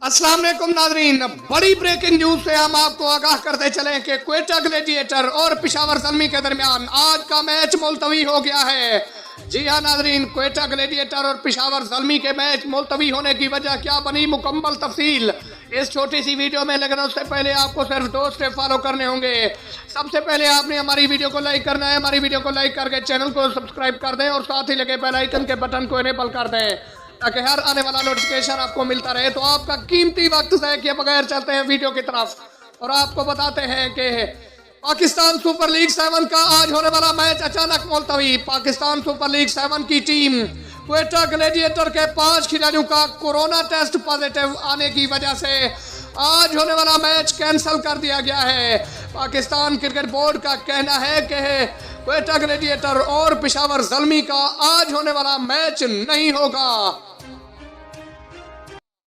अस्सलाम वालेकुम नाज़रीन, बड़ी ब्रेकिंग न्यूज से हम आपको आगाह करते चले कि क्वेटा ग्लेडिएटर और पेशावर ज़ल्मी के दरमियान आज का मैच मुलतवी हो गया है। जी हाँ नाज़रीन, क्वेटा ग्लेडिएटर और पेशावर ज़ल्मी के मैच मुलतवी होने की वजह क्या बनी, मुकम्मल तफसील इस छोटी सी वीडियो में। लेकिन उससे पहले आपको सिर्फ 2 स्टेप फॉलो करने होंगे। सबसे पहले आपने हमारी वीडियो को लाइक करना है। हमारी वीडियो को लाइक करके चैनल को सब्सक्राइब कर दें और साथ ही लगे बेल आइकन के बटन को इनेबल कर दें ताकि हर आने वाला नोटिफिकेशन आपको मिलता रहे। तो आपका कीमती वक्त ज़ाया किए बगैर चलते हैं वीडियो की तरफ और आपको बताते हैं कि पाकिस्तान सुपर लीग 7 का आज होने वाला मैच अचानक मुलतवी। पाकिस्तान सुपर लीग 7 की टीम क्वेटा ग्लेडिएटर के 5 खिलाड़ियों का कोरोना टेस्ट पॉजिटिव आने की वजह से आज होने वाला मैच कैंसिल कर दिया गया है। पाकिस्तान क्रिकेट बोर्ड का कहना है कि क्वेटा ग्लेडिएटर और पेशावर ज़ल्मी का आज होने वाला मैच नहीं होगा।